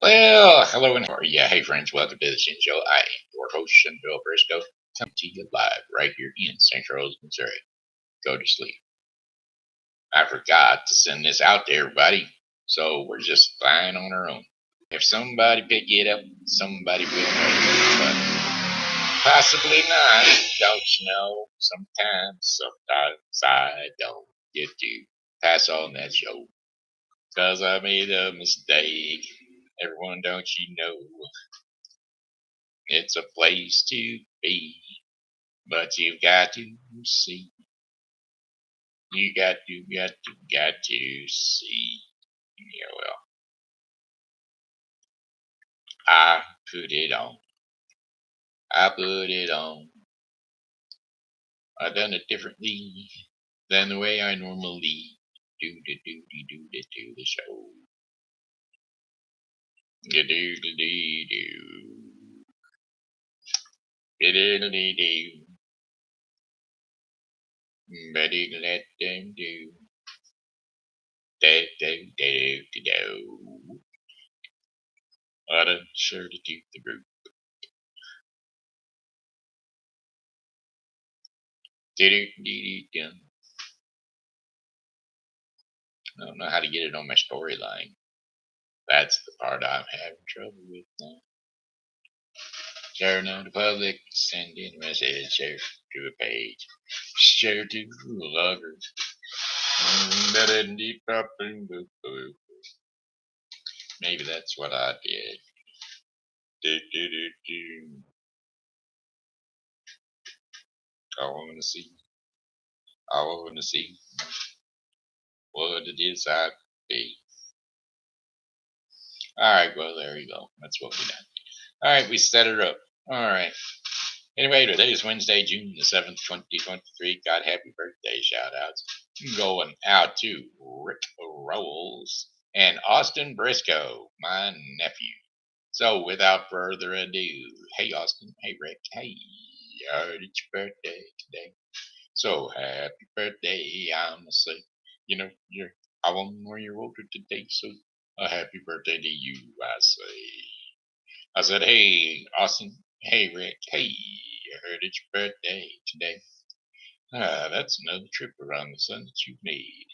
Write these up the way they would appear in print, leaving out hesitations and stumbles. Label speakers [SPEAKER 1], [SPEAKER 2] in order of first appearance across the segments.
[SPEAKER 1] Well, hello and how are you? Hey, friends, welcome to the Shen Show. I am your host, Briscoe, coming to you live right here in St. Charles, Missouri. Go to sleep. I forgot to send this out to everybody, so we're just flying on our own. If somebody pick it up, somebody will know, but possibly not. Don't you know? Sometimes I don't get to pass on that show because I made a mistake. Everyone, don't you know? It's a place to be, but you've got to see. You got to see. Yeah, well, I put it on. I put it on. I done it differently than the way I normally do the show. Do do do do. Better let them do. Do. I done sure to keep the group. Do. I don't know how to get it on my storyline. That's the part I'm having trouble with now. Share now to public, send in a message, share to a page, share to loggers. Maybe that's what I did. I want to see. I want to see what it is I be. All right, well, there you go. That's what we done. All right, we set it up. All right. Anyway, today is Wednesday, June the 7th, 2023. God, happy birthday shout outs. Going out to Rick Rolws and Austin Briscoe, my nephew. So, without further ado, hey, Austin. Hey, Rick. Hey, it's your birthday today. So, happy birthday, I'ma say. You know, you're I 1 more year older today, so a happy birthday to you, I say. I said, hey, Austin. Hey, Rick. Hey, I heard it's your birthday today. That's another trip around the sun that you've made.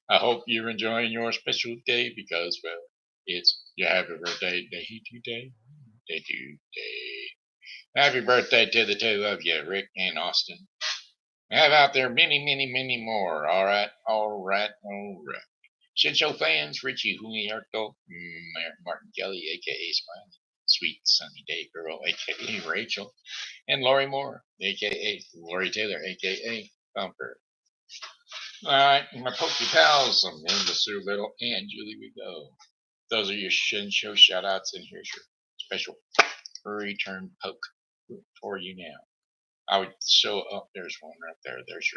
[SPEAKER 1] I hope you're enjoying your special day because, well, it's your happy birthday day today. Happy birthday to the two of you, Rick and Austin. Have out there many, many, many more. All right. Shen Show fans, Richie Humarito, Martin Kelly, a.k.a. Smiley, Sweet Sunny Day Girl, a.k.a. Rachel, and Lori Moore, a.k.a. Lori Taylor, a.k.a. Thumper. All right, my Pokey pals, I'm Linda Sue Little and Julie Regot. Those are your Shen Show shout outs, and here's your special return poke for you now. I would show up. There's one right there. There's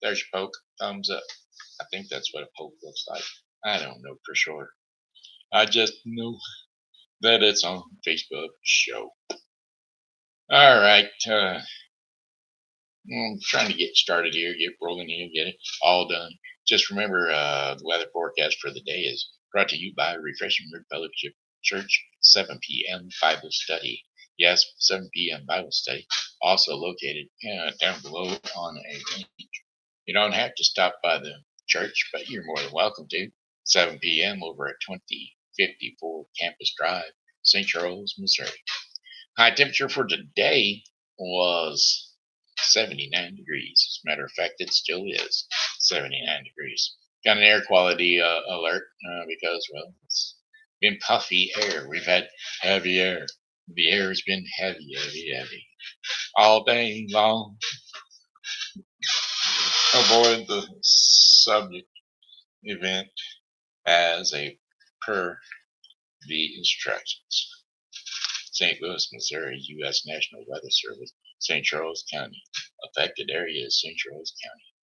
[SPEAKER 1] your poke. Thumbs up. I think that's what a poke looks like. I don't know for sure. I just know that it's on Facebook show. All right. I'm trying to get started here, get rolling here, get it all done. Just remember, the weather forecast for the day is brought to you by Refreshing Word Fellowship Church, 7 p.m. Bible study. Yes, 7 p.m. Bible study. Also located down below on a link. You don't have to stop by the church, but you're more than welcome to. 7 p.m. over at 2054 Campus Drive, St. Charles, Missouri. High temperature for today was 79 degrees. As a matter of fact, it still is 79 degrees. Got an air quality alert because, well, it's been puffy air. We've had heavy air. The air has been heavy all day long. Avoid the subject event as a per the instructions. St. Louis, Missouri, U.S. National Weather Service, St. Charles County. Affected areas, St. Charles County.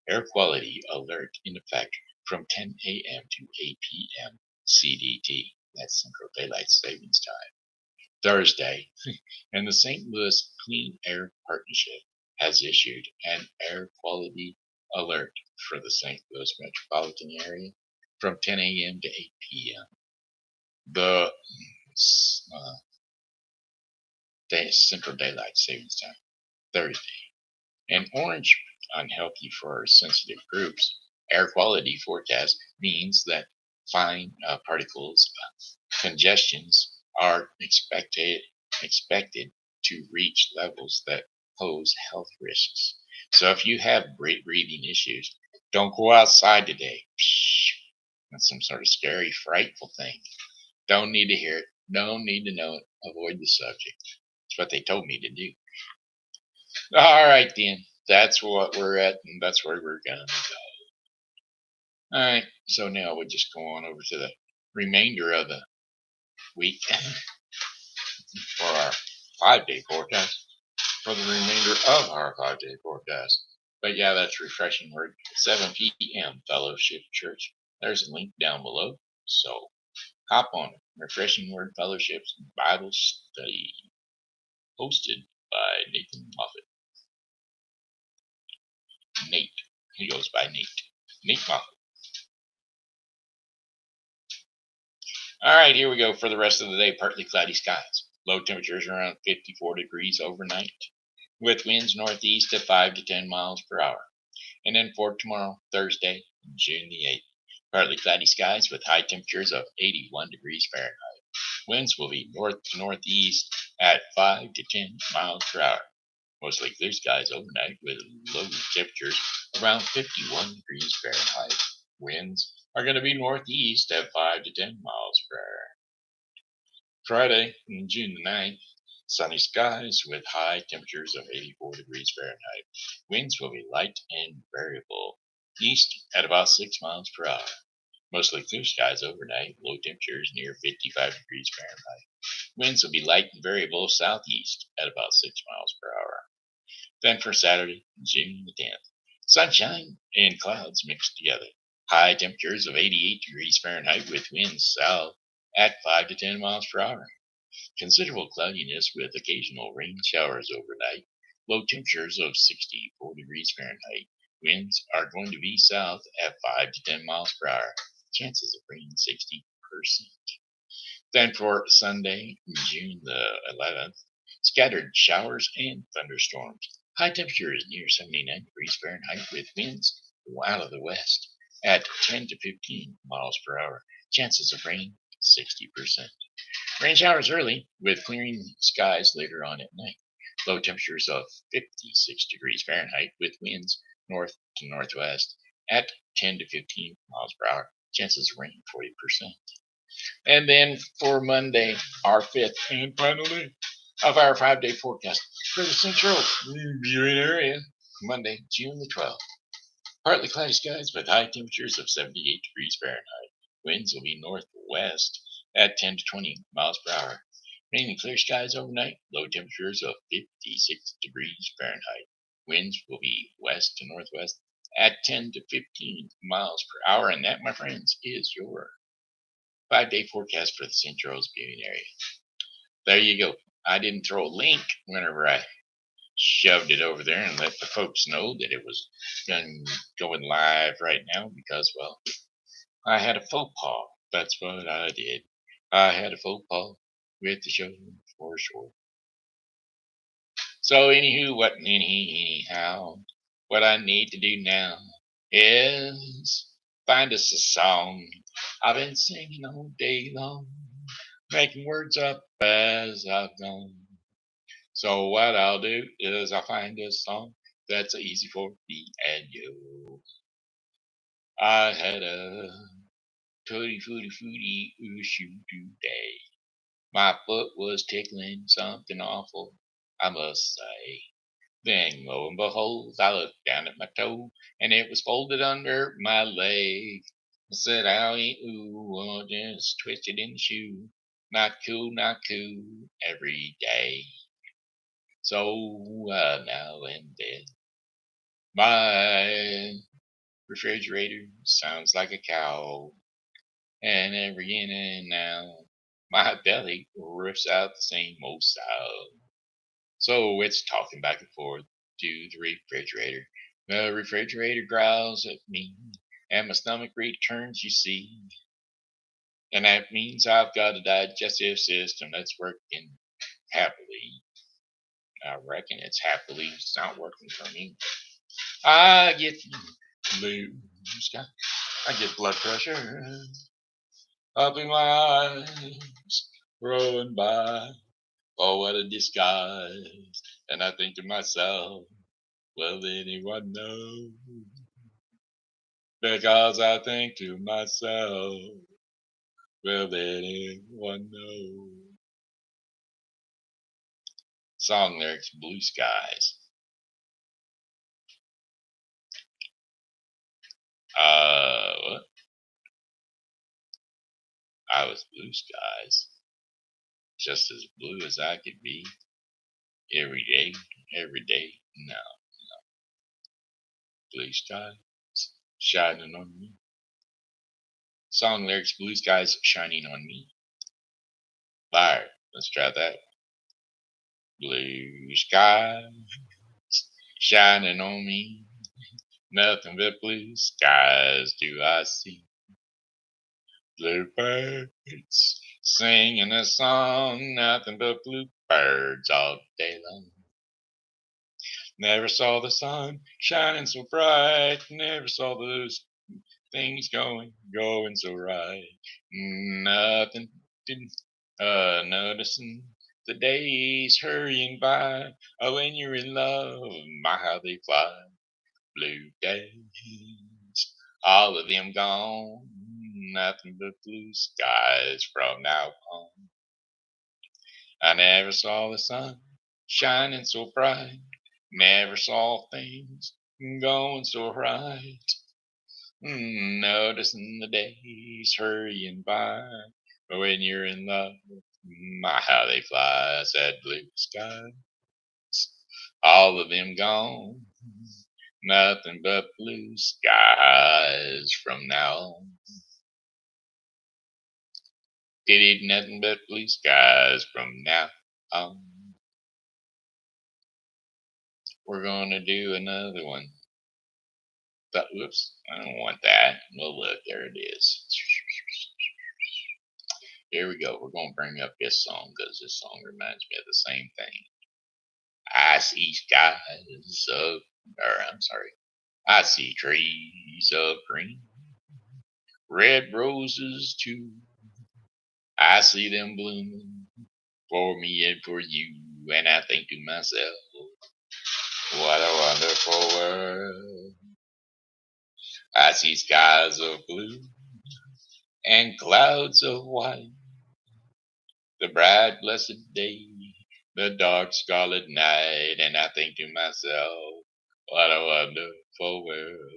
[SPEAKER 1] Air quality alert in effect from 10 a.m. to 8 p.m. CDT. That's Central Daylight Savings Time. Thursday, and the St. Louis Clean Air Partnership has issued an air quality alert for the St. Louis metropolitan area from 10 a.m. to 8 p.m. The Central Daylight Savings Time, Thursday. And orange, unhealthy for sensitive groups. Air quality forecast means that fine particles, congestions are expected to reach levels that pose health risks. So if you have breathing issues, don't go outside today. That's some sort of scary, frightful thing. Don't need to hear it. Don't need to know it. Avoid the subject. That's what they told me to do. All right, then. That's what we're at, and that's where we're going to go. All right. So now we'll just go on over to the remainder of the week for our 5-day forecast. For the remainder of our 5-day forecast. But yeah, that's Refreshing Word, 7 p.m. Fellowship Church. There's a link down below. So hop on it. Refreshing Word Fellowship's Bible Study, hosted by Nathan Moffat. Nate. He goes by Nate. Nate Moffat. All right, here we go for the rest of the day. Partly cloudy skies. Low temperatures around 54 degrees overnight, with winds northeast at 5 to 10 miles per hour. And then for tomorrow, Thursday, June the 8th, partly cloudy skies with high temperatures of 81 degrees Fahrenheit. Winds will be north to northeast at 5 to 10 miles per hour. Mostly clear skies overnight with low temperatures around 51 degrees Fahrenheit. Winds are going to be northeast at 5 to 10 miles per hour. Friday, June the 9th, sunny skies with high temperatures of 84 degrees Fahrenheit. Winds will be light and variable, east at about 6 miles per hour. Mostly clear skies overnight, low temperatures near 55 degrees Fahrenheit. Winds will be light and variable southeast at about 6 miles per hour. Then for Saturday, June the 10th, sunshine and clouds mixed together. High temperatures of 88 degrees Fahrenheit with winds south at 5 to 10 miles per hour. Considerable cloudiness with occasional rain showers overnight. Low temperatures of 64 degrees Fahrenheit. Winds are going to be south at 5 to 10 miles per hour. Chances of rain 60%. Then for Sunday, June the 11th, scattered showers and thunderstorms. High temperatures near 79 degrees Fahrenheit with winds out of the west at 10 to 15 miles per hour. Chances of rain 60%. Rain showers early with clearing skies later on at night. Low temperatures of 56 degrees Fahrenheit with winds north to northwest at 10 to 15 miles per hour. Chances of rain 40%. And then for Monday, our 5th and final day of our 5-day forecast for the central viewing area, Monday, June the 12th. Partly cloudy skies with high temperatures of 78 degrees Fahrenheit. Winds will be northwest at 10 to 20 miles per hour. Mainly clear skies overnight, low temperatures of 56 degrees Fahrenheit. Winds will be west to northwest at 10 to 15 miles per hour. And that, my friends, is your 5-day forecast for the St. Charles viewing area. There you go. I didn't throw a link whenever I shoved it over there and let the folks know that it was going live right now because, well, I had a faux pas. That's what I did. I had a faux pas with the show for sure. So anyhow, what I need to do now is find us a song. I've been singing all day long, making words up as I've gone. So what I'll do is I'll find a song that's easy for me and you. I had a tutti frutti issue today. My foot was tickling something awful, I must say. Then, lo and behold, I looked down at my toe, and it was folded under my leg. I said, owie, ooh, just twisted in the shoe. Not cool, not cool, every day. So, now and then, my refrigerator sounds like a cow. And every in and out, my belly rips out the same old sound. So it's talking back and forth to the refrigerator. The refrigerator growls at me, and my stomach returns, you see. And that means I've got a digestive system that's working happily. I reckon it's happily. It's not working for me. I get blue sky. I get blood pressure up in my eyes, rolling by. Oh, what a disguise! And I think to myself, will anyone know? Because I think to myself, will anyone know? Song lyrics, Blue Skies. What? I was blue skies, just as blue as I could be, every day. No, blue skies shining on me. Song lyrics, Blue Skies shining on me. Fire. Let's try that. Blue skies shining on me. Nothing but blue skies do I see. Bluebirds singing a song, nothing but bluebirds all day long. Never saw the sun shining so bright, never saw those things going so right. Nothing noticing the days hurrying by. Oh, when you're in love, my how they fly. Blue days, all of them gone. Nothing but blue skies from now on. I never saw the sun shining so bright. Never saw things going so right. Noticing the days hurrying by. But when you're in love, my how they fly. Said blue skies, all of them gone. Nothing but blue skies from now on. Did nothing but blue skies from now on. We're gonna do another one. Whoops, I don't want that. Well, look, there it is. Here we go. We're gonna bring up this song because this song reminds me of the same thing. I see skies of, I see trees of green, red roses too. I see them blooming for me and for you, and I think to myself, what a wonderful world. I see skies of blue and clouds of white, the bright blessed day, the dark scarlet night, and I think to myself, what a wonderful world.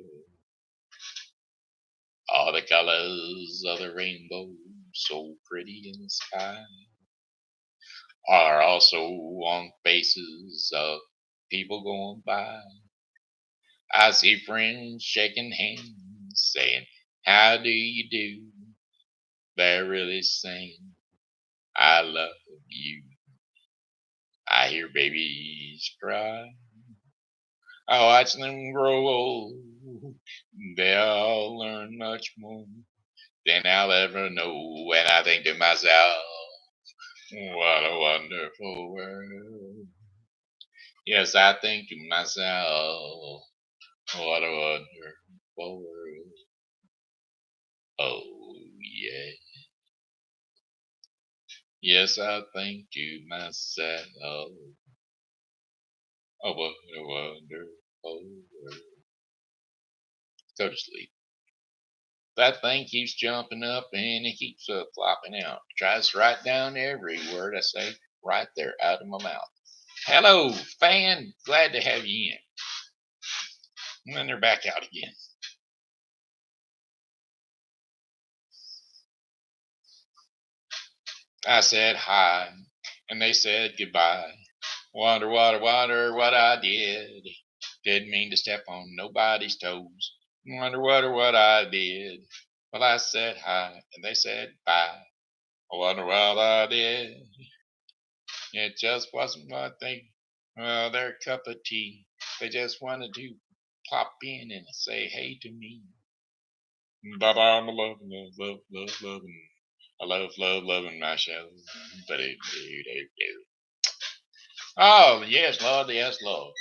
[SPEAKER 1] All the colors of the rainbow, so pretty in the sky, are also on faces of people going by. I see friends shaking hands, saying, how do you do? They're really saying, I love you. I hear babies cry. I watch them grow old. They'll learn much more than I'll ever know. And I think to myself, what a wonderful world. Yes, I think to myself, what a wonderful world. Oh, yeah. Yes, I think to myself, oh, what a wonderful world. Go to sleep. That thing keeps jumping up and it keeps flopping out. Tries to write down every word I say right there out of my mouth. Hello, fan. Glad to have you in. And then they're back out again. I said hi, and they said goodbye. Wonder what I did. Didn't mean to step on nobody's toes. Wonder what I did. Well, I said hi, and they said bye. I wonder what I did. It just wasn't what they, well, their cup of tea. They just wanted to pop in and say hey to me. But I'm loving. I love loving my show. But it. Oh, yes, Lord, yes, Lord.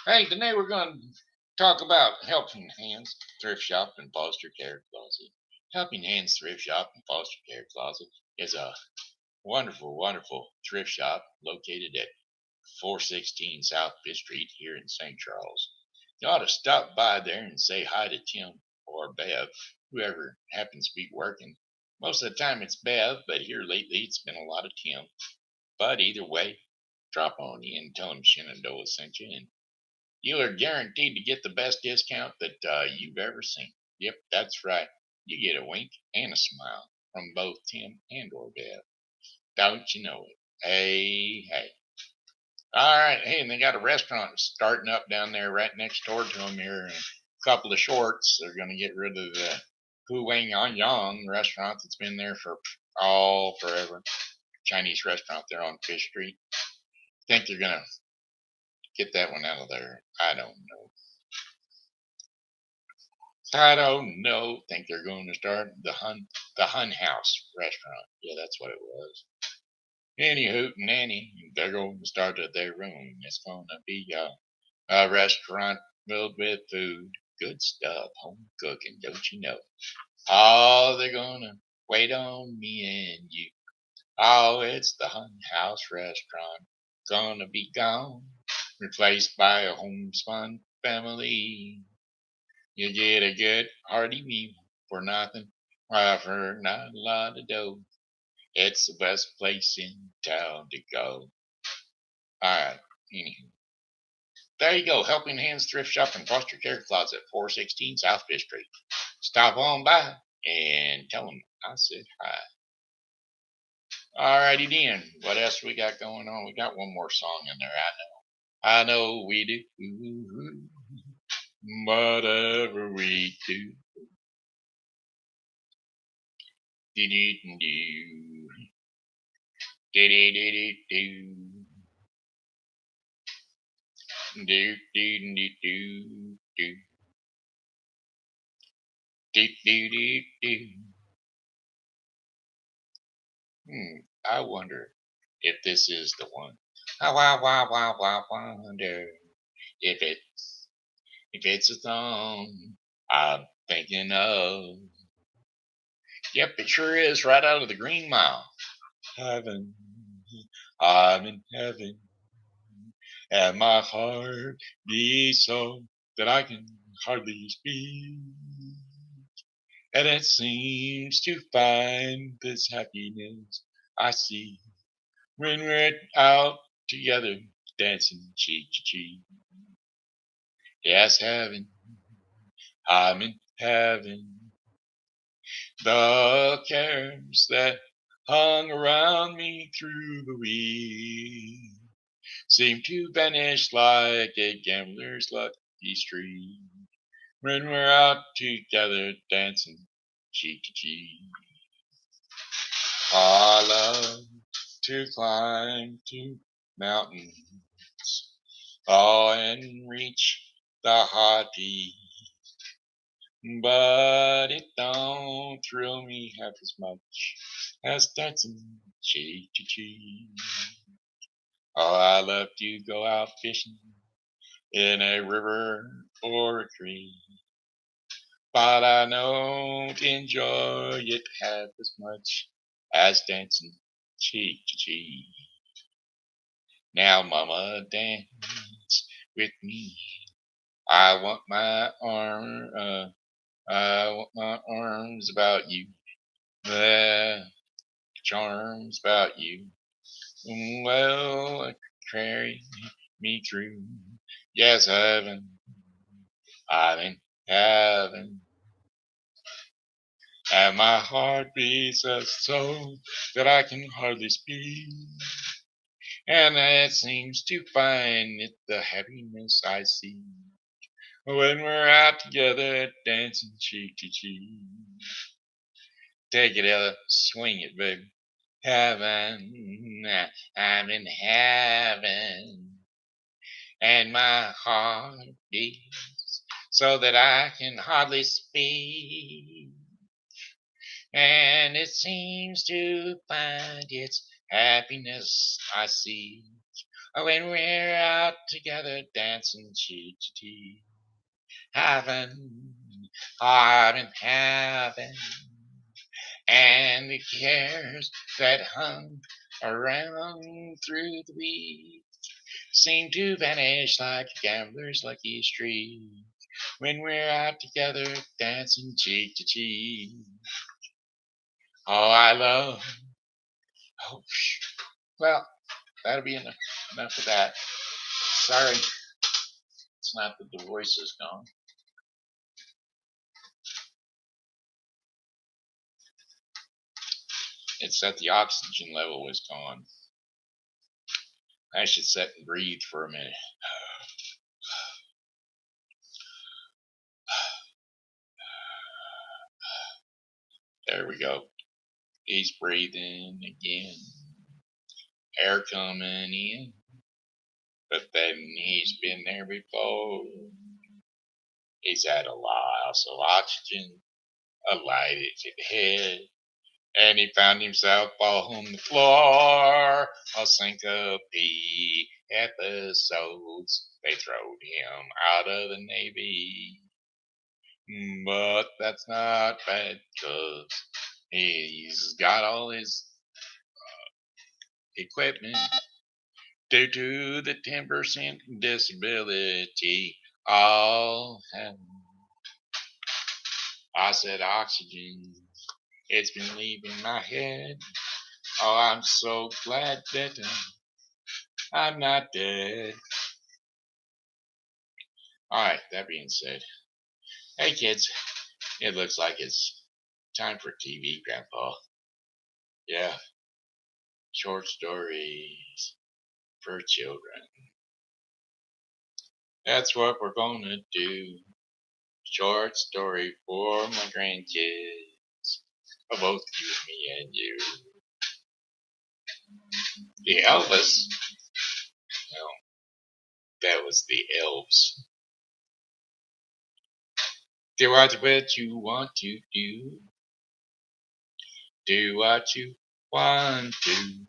[SPEAKER 1] Hey, today we're going to talk about Helping Hands Thrift Shop and Foster Care Closet. Helping Hands Thrift Shop and Foster Care Closet is a wonderful, wonderful thrift shop located at 416 South Fifth Street here in St. Charles. You ought to stop by there and say hi to Tim or Bev, whoever happens to be working. Most of the time it's Bev, but here lately it's been a lot of Tim. But either way, drop on in and tell them Shenandoah sent you, and you are guaranteed to get the best discount that you've ever seen. Yep, that's right. You get a wink and a smile from both Tim and or Bev. Don't you know it? Hey, hey. All right. Hey, and they got a restaurant starting up down there right next door to them here in a couple of shorts. They're going to get rid of the Hu Wang Yang Yang restaurant that's been there for all forever. Chinese restaurant there on Fish Street. Think they're going to get that one out of there. I don't know. I don't know. Think they're going to start the Hun House restaurant. Yeah, that's what it was. Any hoot and nanny, they're going to start at their room. It's going to be a restaurant filled with food, good stuff, home cooking. Don't you know? Oh, they're going to wait on me and you. Oh, it's the Hun House restaurant. Gonna be gone, replaced by a homespun family. You get a good hearty meal for nothing, for not a lot of dough. It's the best place in town to go. Alright, anywho. There you go, Helping Hands Thrift Shop and Foster Care Closet, 416 South Fifth Street. Stop on by and tell them I said hi. Alrighty then, what else we got going on? We got one more song in there, I know. I know we do. Whatever we do. Do-do-do-do. Do-do-do-do-do. Do-do-do-do-do. Do-do-do-do. I wonder if this is the one. I wonder if it's a song I'm thinking of. Yep, it sure is, right out of the Green Mile. Heaven, I'm in heaven, and my heart beats so that I can hardly speak. And it seems to find this happiness I see when we're out together dancing cheek to cheek. Yes, heaven, I'm in heaven. The cares that hung around me through the week seem to vanish like a gambler's lucky streak when we're out together dancing cheek to cheek. I love to climb to mountains, oh, and reach the high peak, but it don't thrill me half as much as dancing cheek to cheek. Oh, I love to go out fishing in a river or a creek, but I don't enjoy it half as much as dancing cheek to cheek. Now, mama, dance with me. I want my arms about you. Charms about you. Well, carry me through. Yes, heaven, I'm in heaven. And my heart beats so that I can hardly speak. And it seems to find it the happiness I see when we're out together dancing cheek to cheek. Take it, Ella. Swing it, baby. Heaven, I'm in heaven. And my heart beats so that I can hardly speak. And it seems to find its happiness I see When we're out together dancing cheek to cheek, having heart in heaven, and the cares that hung around through the week seem to vanish like a gambler's lucky streak when we're out together dancing cheek to cheek. Oh, I love. Oh, well, that'll be enough of that. Sorry, it's not that the voice is gone. It's that the oxygen level is gone. I should sit and breathe for a minute. There we go. He's breathing again. Air coming in. But then he's been there before. He's had a loss of oxygen, a lighted head, and he found himself on the floor. A syncope episodes. They throwed him out of the Navy. But that's not bad, 'cause he's got all his equipment due to the 10% disability. All have. I said oxygen. It's been leaving my head. Oh, I'm so glad that I'm not dead. Alright, that being said. Hey kids, it looks like it's time for TV, Grandpa. Yeah, short stories for children. That's what we're gonna do. Short story for my grandkids. Both you, me, and you. The Elvis. No, that was the elves. Do what you want to do. Do what you want to.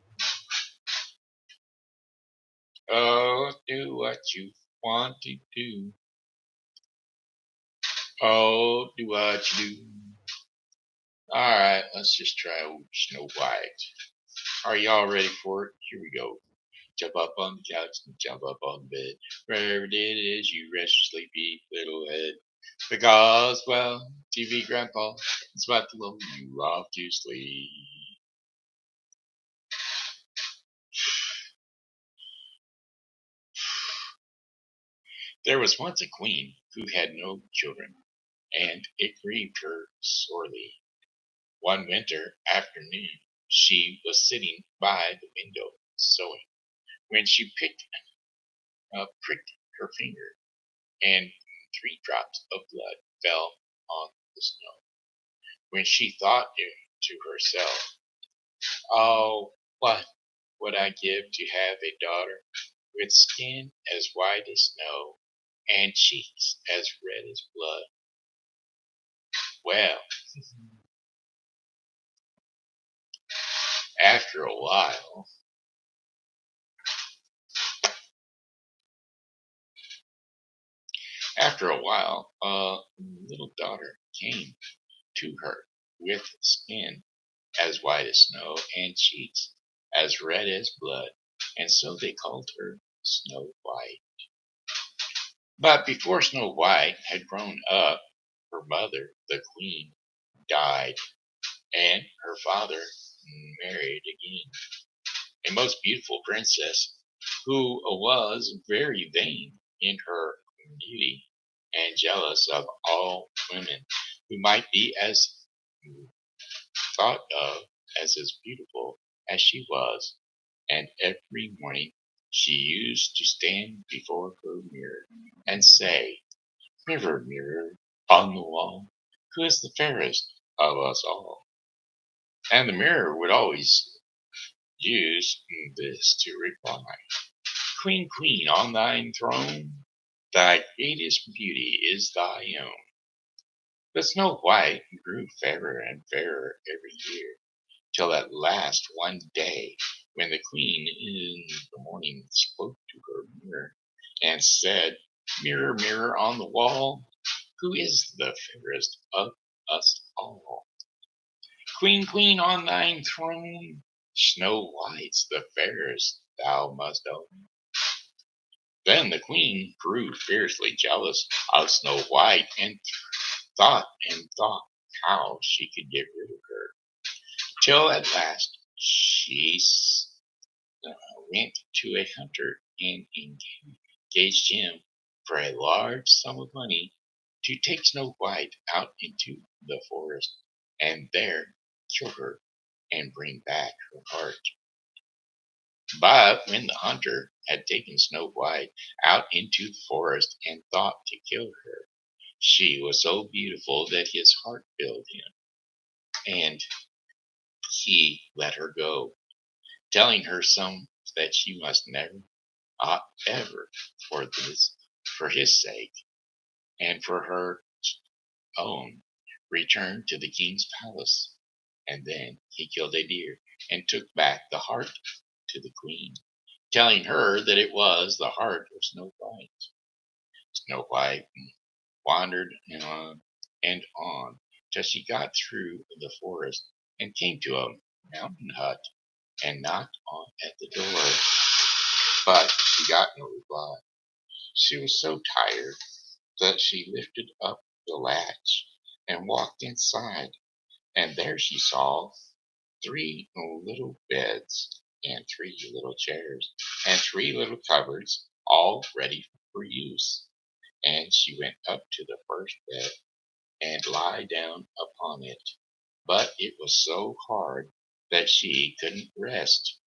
[SPEAKER 1] Oh, do what you want to do. Oh, do what you do. Alright, let's just try old Snow White. Are y'all ready for it? Here we go. Jump up on the couch and jump up on the bed. Wherever it is, you rest your sleepy little head. Because, well, TV Grandpa is about to lull you off to sleep. There was once a queen who had no children, and it grieved her sorely. One winter afternoon she was sitting by the window sewing, when she pricked her finger, and 3 drops of blood fell on the snow. When she thought to herself, "Oh, what would I give to have a daughter with skin as white as snow and cheeks as red as blood?" Well, after a while, a little daughter came to her with skin as white as snow and cheeks as red as blood, and so they called her Snow White. But before Snow White had grown up, her mother, the queen, died, and her father married again, a most beautiful princess who was very vain in her beauty and jealous of all women who might be as thought of as beautiful as she was. And every morning she used to stand before her mirror and say, "Mirror, mirror on the wall, who is the fairest of us all?" And the mirror would always use this to reply, "Queen, queen on thine throne, thy greatest beauty is thy own." But Snow White grew fairer and fairer every year, till at last one day when the queen in the morning spoke to her mirror and said, "Mirror, mirror on the wall, who is the fairest of us all? Queen, queen on thine throne, Snow White's the fairest, thou must own." Then the queen grew fiercely jealous of Snow White and thought how she could get rid of her, till at last she went to a hunter and engaged him for a large sum of money to take Snow White out into the forest and there kill her and bring back her heart. But when the hunter had taken Snow White out into the forest and thought to kill her, she was so beautiful that his heart failed him, and he let her go, telling her some that she must never, ever, for his sake, and for her own, return to the king's palace. And then he killed a deer and took back the heart to the queen, telling her that it was the heart of Snow White. Snow White wandered and on till she got through the forest and came to a mountain hut and knocked at the door, but she got no reply. She was so tired that she lifted up the latch and walked inside, and there she saw 3 little beds and 3 little chairs and 3 little cupboards, all ready for use. And she went up to the first bed and lay down upon it, but it was so hard that she couldn't rest.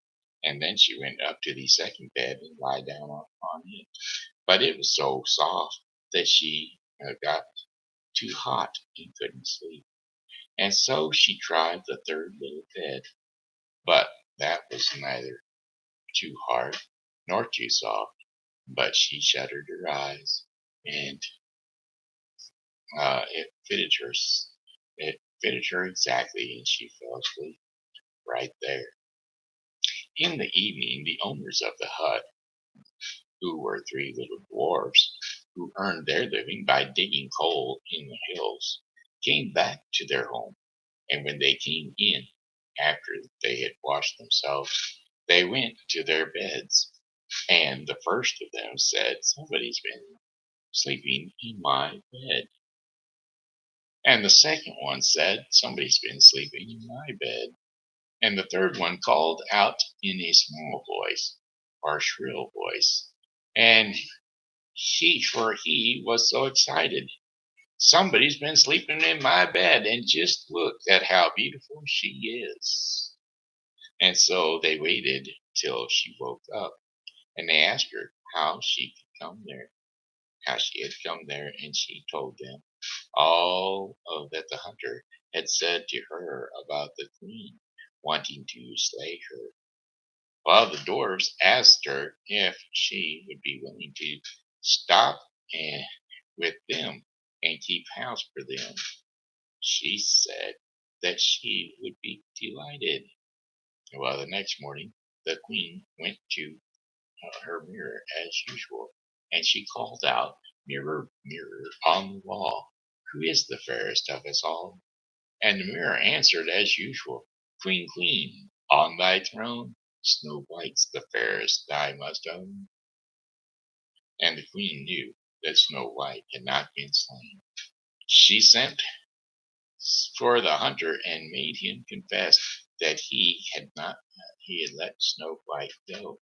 [SPEAKER 1] And then she went up to the second bed and lay down upon it, but it was so soft that she got too hot and couldn't sleep. And so she tried the third little bed, but that was neither too hard nor too soft. But she shuttered her eyes, and it fitted her. It fitted her exactly, and she fell asleep right there. In the evening, the owners of the hut, who were 3 little dwarfs, who earned their living by digging coal in the hills, came back to their home. And when they came in, after they had washed themselves, they went to their beds. And the first of them said, "Somebody's been sleeping in my bed." And the second one said, "Somebody's been sleeping in my bed." And the third one called out in a small voice, or shrill voice, and he was so excited. "Somebody's been sleeping in my bed, and just look at how beautiful she is." And so they waited till she woke up, and they asked her how she had come there, and she told them all of that the hunter had said to her about the queen wanting to slay her. While the dwarfs asked her if she would be willing to stop with them and keep house for them, she said that she would be delighted. Well, the next morning, the queen went to her mirror as usual, and she called out, "Mirror, mirror on the wall, who is the fairest of us all?" And the mirror answered as usual, "Queen, queen, on thy throne, Snow White's the fairest, thou must own." And the queen knew that Snow White had not been slain. She sent for the hunter and made him confess that he had let Snow White go.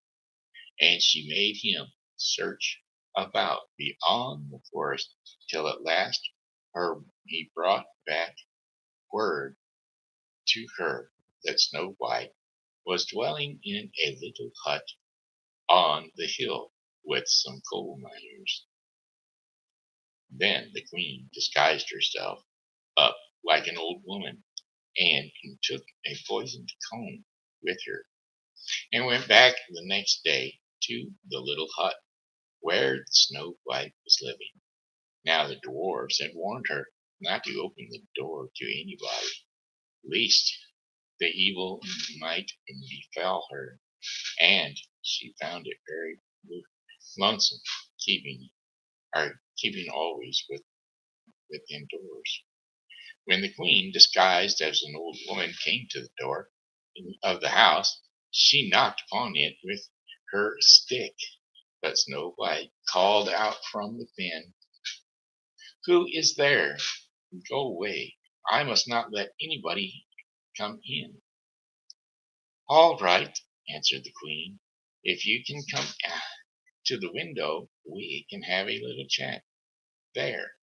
[SPEAKER 1] And she made him search about beyond the forest till at last he brought back word to her that Snow White was dwelling in a little hut on the hill with some coal miners. Then the queen disguised herself up like an old woman and took a poisoned comb with her and went back the next day to the little hut where Snow White was living. Now the dwarfs had warned her not to open the door to anybody, lest the evil might befall her. and she found it very lonesome, keeping keeping always within doors. When the queen, disguised as an old woman, came to the door of the house, she knocked upon it with her stick. But Snow White called out from within, "Who is there? Go away. I must not let anybody come in." "All right," answered the queen. "If you can come to the window, we can have a little chat there,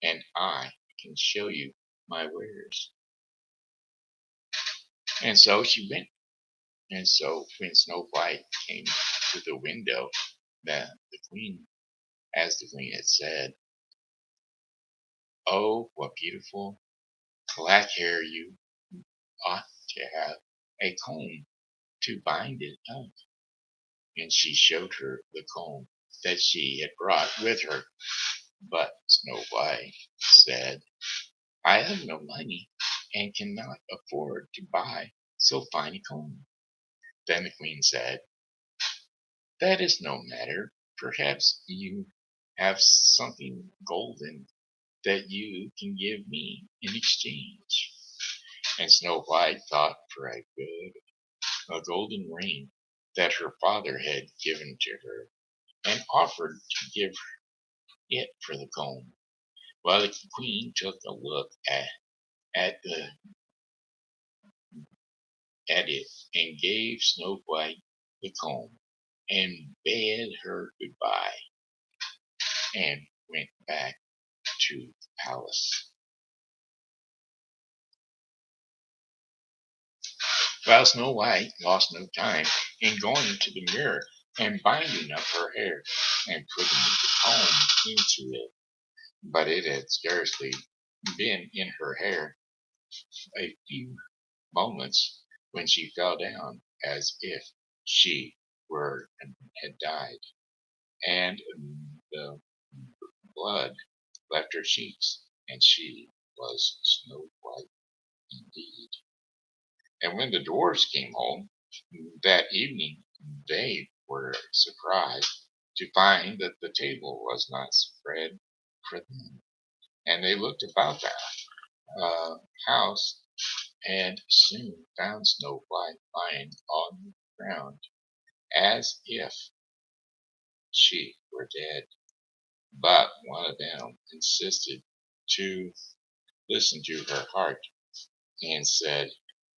[SPEAKER 1] and I can show you my wares." And so she went. And so when Snow White came to the window, the queen, as the queen had said, "Oh, what beautiful black hair you ought to have a comb to bind it up." And she showed her the comb that she had brought with her. But Snow White said, "I have no money and cannot afford to buy so fine a comb." Then the queen said, "That is no matter. Perhaps you have something golden that you can give me in exchange." And Snow White thought for a golden ring that her father had given to her, and offered to give it for the comb. Well, the queen took a look at the at it and gave Snow White the comb and bade her goodbye and went back to the palace. Well, Snow White lost no time in going to the mirror and binding up her hair and putting the comb into it. But it had scarcely been in her hair a few moments when she fell down as if she had died, and the blood left her cheeks, and she was Snow White indeed. And when the dwarfs came home that evening, they were surprised to find that the table was not spread for them. And they looked about the house and soon found Snow White lying on the ground as if she were dead. But one of them insisted to listen to her heart and said,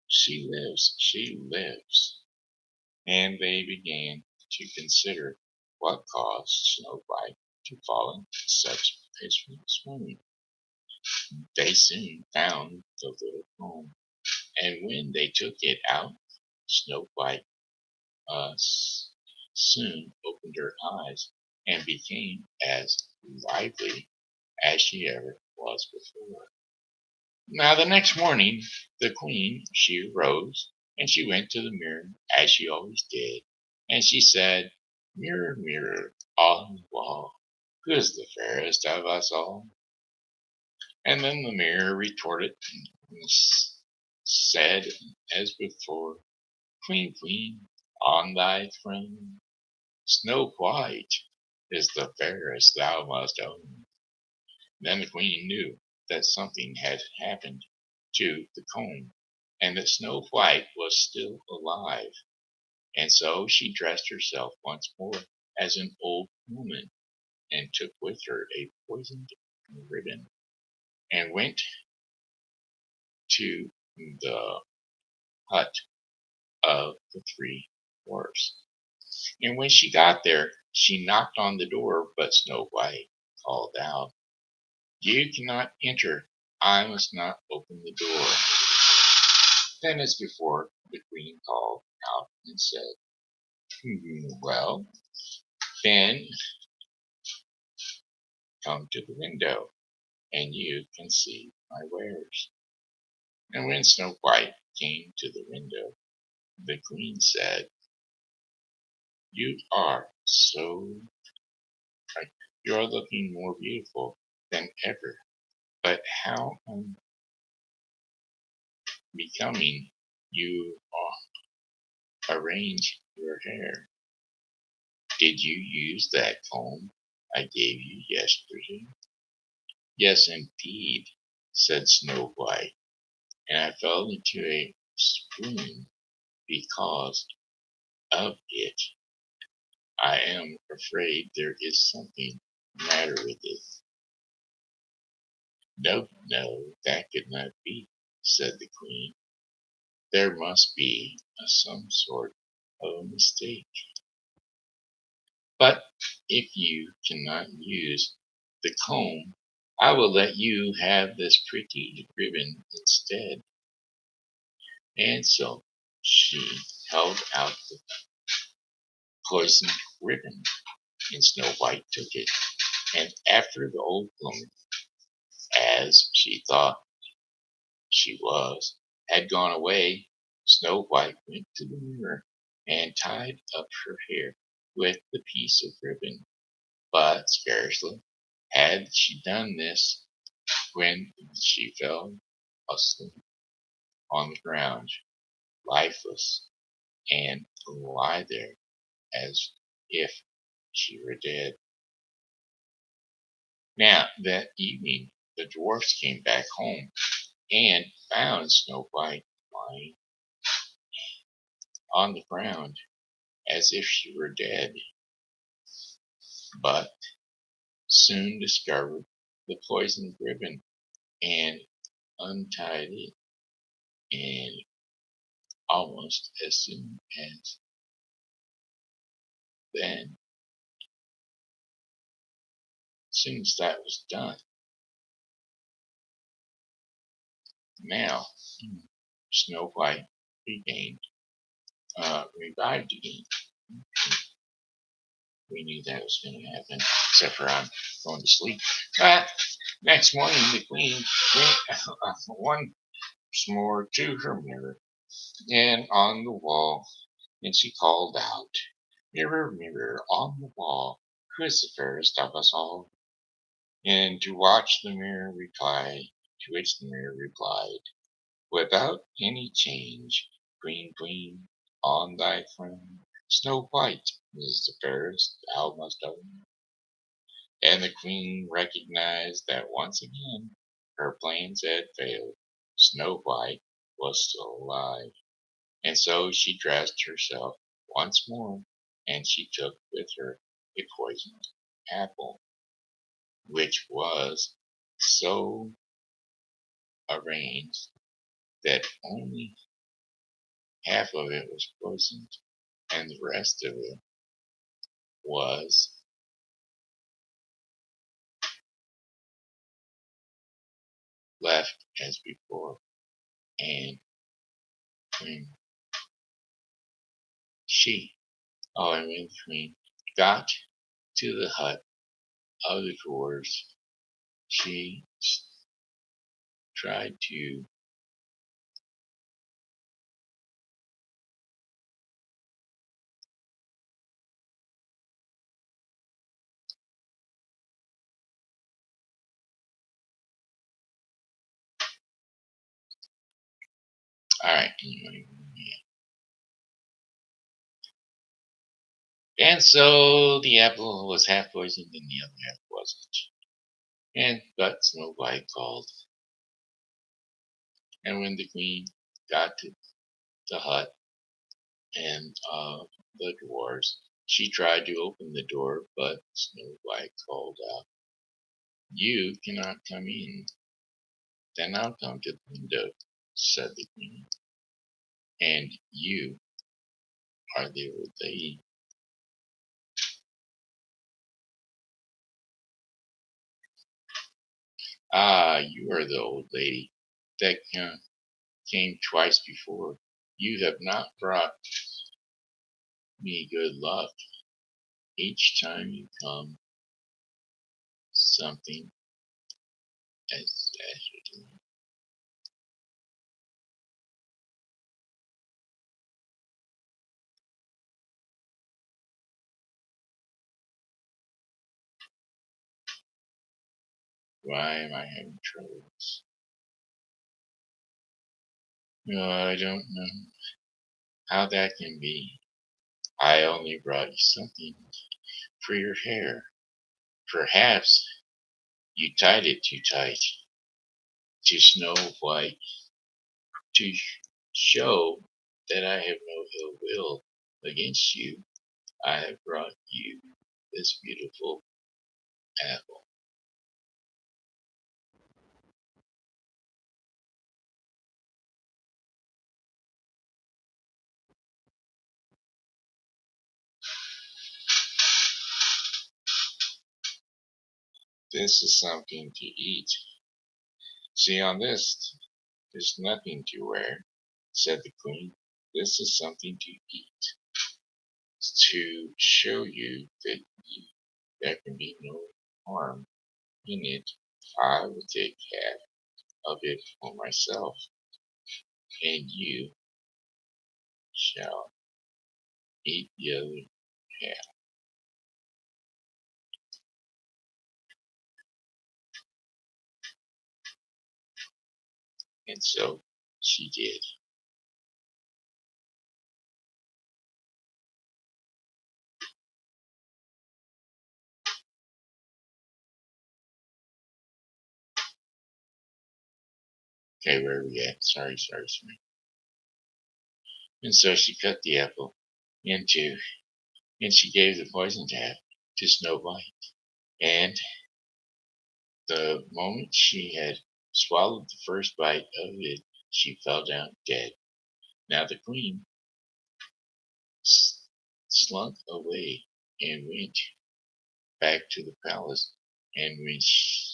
[SPEAKER 1] "She lives, she lives." And they began to consider what caused Snow White to fall into such a swoon. They soon found the little comb, and when they took it out, Snow White soon opened her eyes and became as lively as she ever was before. Now the next morning, the queen, she arose, and she went to the mirror, as she always did, and she said, "Mirror, mirror on the wall, who is the fairest of us all?" And then the mirror retorted and said, as before, "Queen, queen, on thy throne, Snow White is the fairest thou must own." Then the queen knew that something had happened to the comb, and that Snow White was still alive. And so she dressed herself once more as an old woman, and took with her a poisoned ribbon, and went to the hut of the three dwarfs. And when she got there, she knocked on the door, but Snow White called out, "You cannot enter. I must not open the door." Then, as before, the queen called out and said, "Well, then come to the window, and you can see my wares." And when Snow White came to the window, the queen said, "You are so, you are looking more beautiful than ever, but how unbecoming you arrange your hair. Did you use that comb I gave you yesterday? Yes, indeed, said Snow White, and I fell into a swoon because of it. I am afraid there is something the matter with it. No, no, that could not be, said the Queen. There must be some sort of a mistake. But if you cannot use the comb, I will let you have this pretty ribbon instead. And so she held out the poisoned ribbon, and Snow White took it. And after the old woman, as she thought she was, had gone away, Snow White went to the mirror and tied up her hair with the piece of ribbon. But scarcely had she done this when she fell asleep on the ground, lifeless, and lie there as if she were dead. Now that evening the dwarfs came back home and found Snow White lying on the ground as if she were dead, but soon discovered the poisoned ribbon and untied it, and almost as soon as then, as soon as that was done, now Snow White regained, revived again. We knew that was going to happen, except for I'm going to sleep. But next morning, the Queen went once more to her mirror and on the wall, and she called out, "Mirror, mirror on the wall, who is the fairest of us all?" And to watch the mirror reply, to which the mirror replied, "Without any change, Queen, Queen, on thy throne, Snow White is the fairest, thou must own." And the Queen recognized that once again her plans had failed. Snow White was still alive. And so she dressed herself once more, and she took with her a poisoned apple, which was so arranged that only half of it was poisoned, and the rest of it was left as before. And when and when the Queen got to the hut of the dwarves, she tried to Alright, anyway. And so the apple was half poisoned and the other half wasn't. But Snow White called, and when the Queen got to the hut and the dwarves, she tried to open the door, but Snow White called out, "You cannot come in." "Then I'll come to the window," said the Queen, "and you are the old lady." "Ah, you are the old lady that came twice before. You have not brought me good luck. Each time you come, something as you do." Why am I having troubles? No, I don't know. how that can be. I only brought you something for your hair. Perhaps you tied it too tight to Snow White to show that I have no ill will against you. I have brought you this beautiful apple. This is something to eat. See, on this, there's nothing to wear, said the queen. This is something to eat, to show you that there can be no harm in it. I will take half of it for myself, and you shall eat the other half. And so she did. Okay, where are we at? Sorry. And so she cut the apple in two, and she gave the poison jab to Snow White. And the moment she had swallowed the first bite of it, she fell down dead. Now the queen slunk away and went back to the palace. And when she,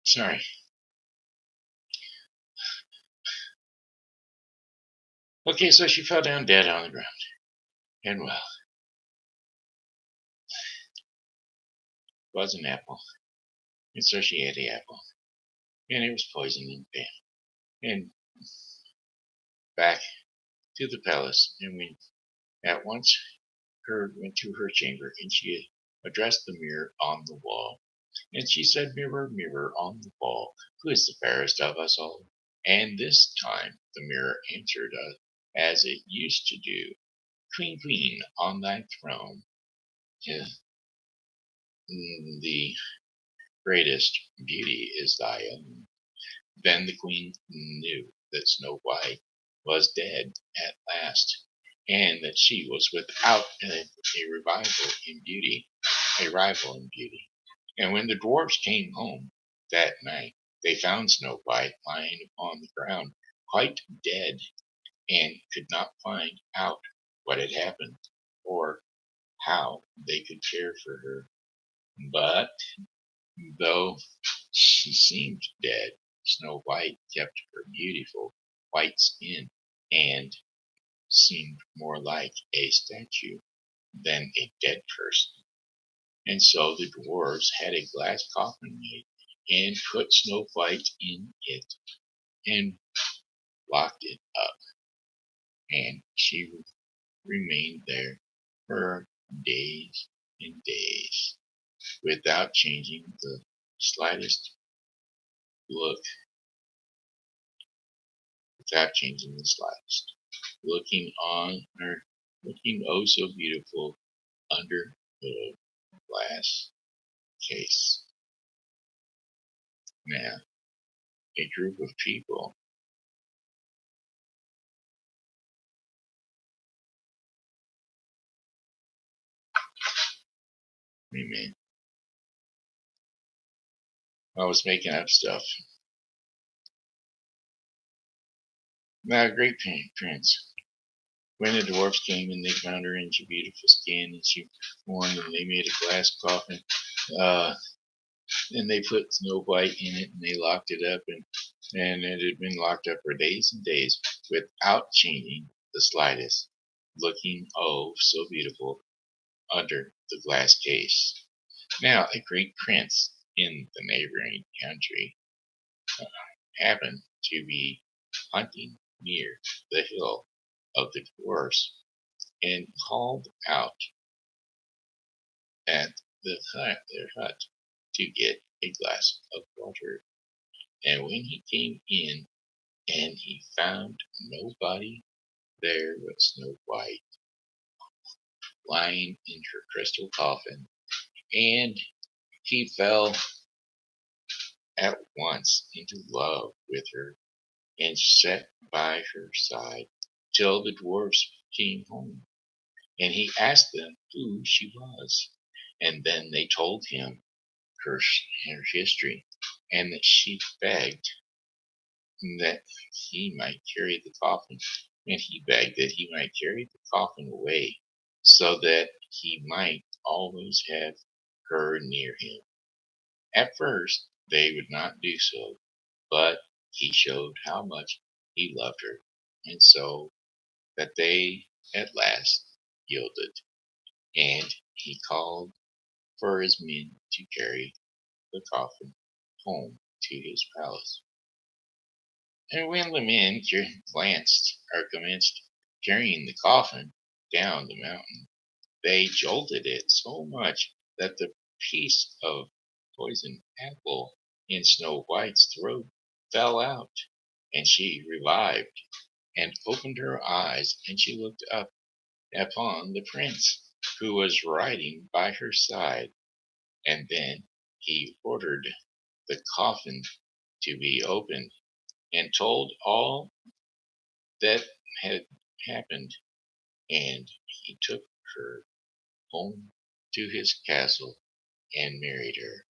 [SPEAKER 1] sorry. Okay, so she fell down dead on the ground. And well, it was an apple. And so she ate the apple. And it was poisoning them. And back to the palace. And we at once went to her chamber, and she addressed the mirror on the wall. And she said, "Mirror, mirror on the wall, who is the fairest of us all?" And this time the mirror answered us as it used to do. "Queen, queen, on thy throne, yeah, the greatest beauty is thy own." Then the queen knew that Snow White was dead at last, and that she was without a rival in beauty. And when the dwarfs came home that night, they found Snow White lying upon the ground, quite dead, and could not find out what had happened, or how they could care for her. But though she seemed dead, Snow White kept her beautiful white skin, and seemed more like a statue than a dead person. And so the dwarves had a glass coffin made, and put Snow White in it, and locked it up. And she remained there for days and days, without changing the slightest look, without changing the slightest. Looking on her, looking oh so beautiful under the glass case. Now, a group of people remain. I was making up stuff. Now, great prince, When the dwarfs came and they found her in her beautiful skin, and she mourned, and they made a glass coffin, uh, and they put Snow White in it, and they locked it up, and it had been locked up for days and days without changing the slightest, looking oh so beautiful under the glass case. Now, a great prince in the neighboring country happened to be hunting near the hill of the dwarfs and called out at their hut to get a glass of water. And when he came in and he found nobody there but Snow White lying in her crystal coffin, and he fell at once into love with her and sat by her side till the dwarfs came home. And he asked them who she was, and then they told him her history, and that she begged that he might carry the coffin, and he begged that he might carry the coffin away so that he might always have her near him. At first, they would not do so, but he showed how much he loved her, and so that they at last yielded, and he called for his men to carry the coffin home to his palace. And when the men commenced carrying the coffin down the mountain, they jolted it so much that the piece of poisoned apple in Snow White's throat fell out, and she revived and opened her eyes, and she looked up upon the prince who was riding by her side, and then he ordered the coffin to be opened and told all that had happened, and he took her home to his castle and married her.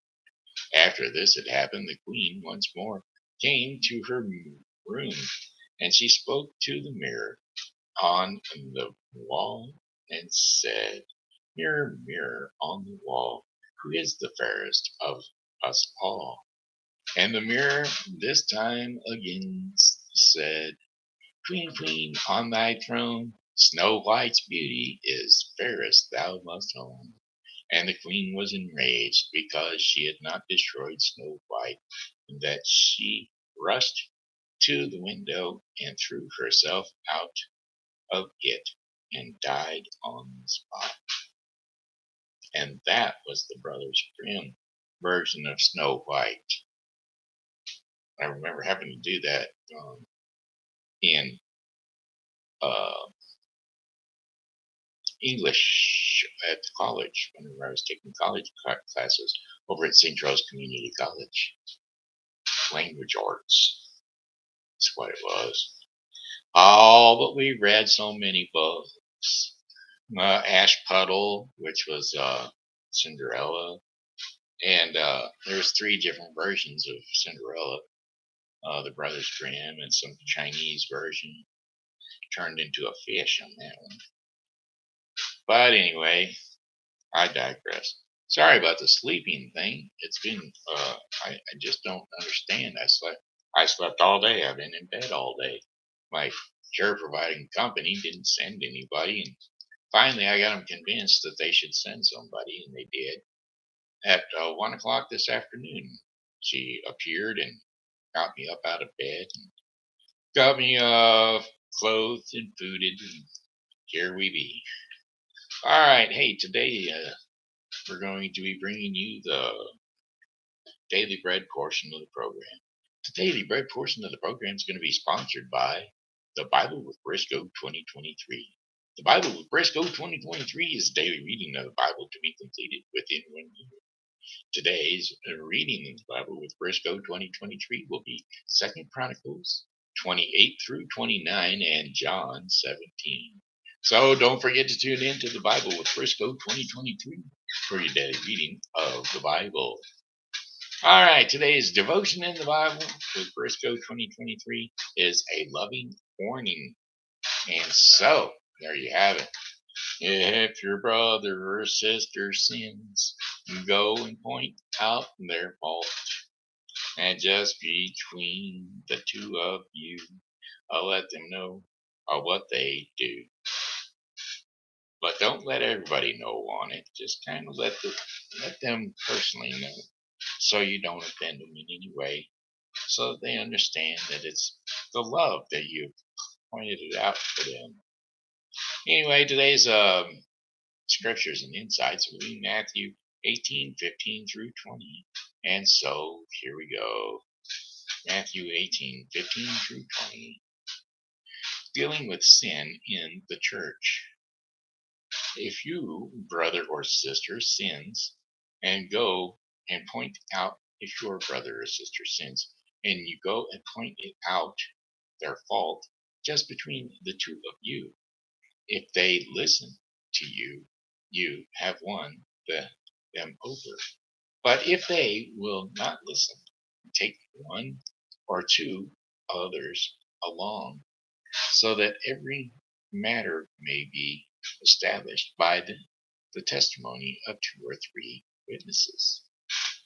[SPEAKER 1] After this had happened, the queen once more came to her room, and she spoke to the mirror on the wall and said, "Mirror, mirror on the wall, who is the fairest of us all?" And the mirror this time again said, "Queen, queen, on thy throne, Snow White's beauty is fairest thou must own." And the queen was enraged because she had not destroyed Snow White, and that she rushed to the window and threw herself out of it and died on the spot. And that was the Brothers Grimm version of Snow White. I remember having to do that in uh, English at college whenever I was taking college classes over at St. Charles Community College. Language arts. That's what it was. Oh, but we read so many books. Ash Puddle, which was Cinderella. And there's three different versions of Cinderella. The Brothers Grimm and some Chinese version turned into a fish on that one. But anyway, I digress. Sorry about the sleeping thing. It's been, I just don't understand. I slept all day. I've been in bed all day. My care providing company didn't send anybody. And finally, I got them convinced that they should send somebody, and they did. At 1 o'clock this afternoon, she appeared and got me up out of bed and got me clothed and fooded, and here we be. All right, hey, today we're going to be bringing you the daily bread portion of the program. The daily bread portion of the program is going to be sponsored by the Bible with Briscoe 2023. The Bible with Briscoe 2023 is daily reading of the Bible to be completed within 1 year. Today's reading in the Bible with Briscoe 2023 will be 2nd Chronicles 28 through 29 and John 17. So don't forget to tune in to the Bible with Briscoe 2023 for your daily reading of the Bible. All right, today's devotion in the Bible with Briscoe 2023 is a loving warning. And so there you have it. If your brother or sister sins, go and point out their fault. And just between the two of you, I'll let them know what they do. But don't let everybody know on it. Just kind of let them personally know, so you don't offend them in any way, so that they understand that it's the love that you pointed it out for them. Anyway, today's scriptures and insights will be Matthew 18:15 through 20. And so here we go. Matthew 18:15 through 20. Dealing with sin in the church. If you, brother or sister, sins, and go and point out if your brother or sister sins, and you go and point it out their fault just between the two of you, if they listen to you, you have won them over. But if they will not listen, take one or two others along, so that every matter may be established by the testimony of two or three witnesses.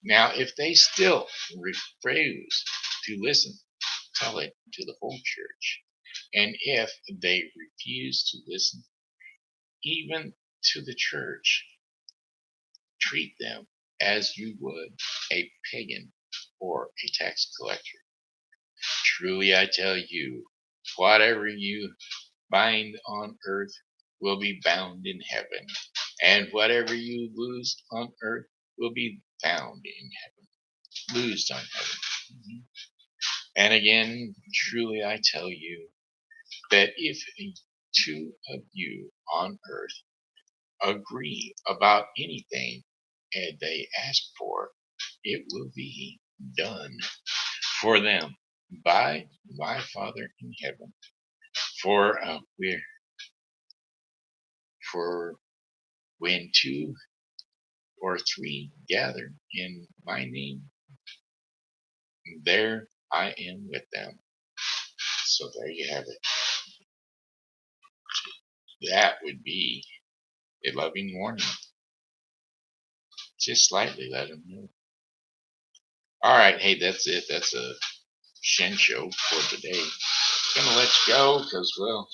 [SPEAKER 1] Now, if they still refuse to listen, tell it to the whole church. And if they refuse to listen, even to the church, treat them as you would a pagan or a tax collector. Truly I tell you, whatever you bind on earth will be bound in heaven, and whatever you lose on earth will be found in heaven. Loosed on heaven. And again, truly I tell you that if two of you on earth agree about anything and they ask for, it will be done for them by my Father in heaven. For when two or three gather in my name, there I am with them. So there you have it. That would be a loving warning. Just slightly let them know. All right, hey, that's it. That's a Shen Show for today. Gonna let you go because, well,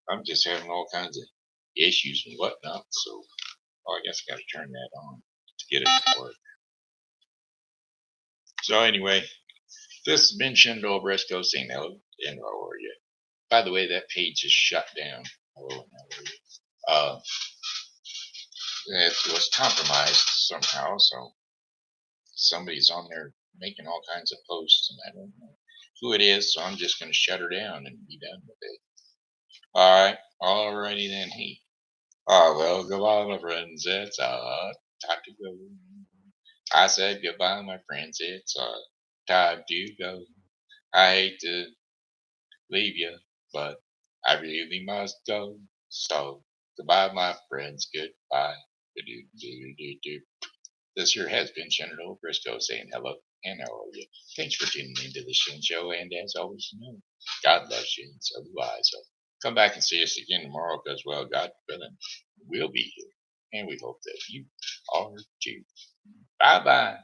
[SPEAKER 1] I'm just having all kinds of issues and whatnot. So, I guess I got to turn that on to get it to work. So anyway, this has been Shen Briscoe saying hello and how are you? By the way, that page is shut down. Hello and how are you? It was compromised somehow, so somebody's on there making all kinds of posts, and I don't know who it is, so I'm just going to shut her down and be done with it. All right, alrighty then. Hey, well, goodbye, my friends. It's time to go. I said goodbye, my friends. It's time to go. I hate to leave you, but I really must go. So goodbye, my friends. Goodbye. This here has been General Briscoe saying hello and how are you? Thanks for tuning into the Shen Show, and as always, you know, God loves you, and so do I. So come back and see us again tomorrow, because, well, God willing, we'll be here, and we hope that you are too. Bye bye.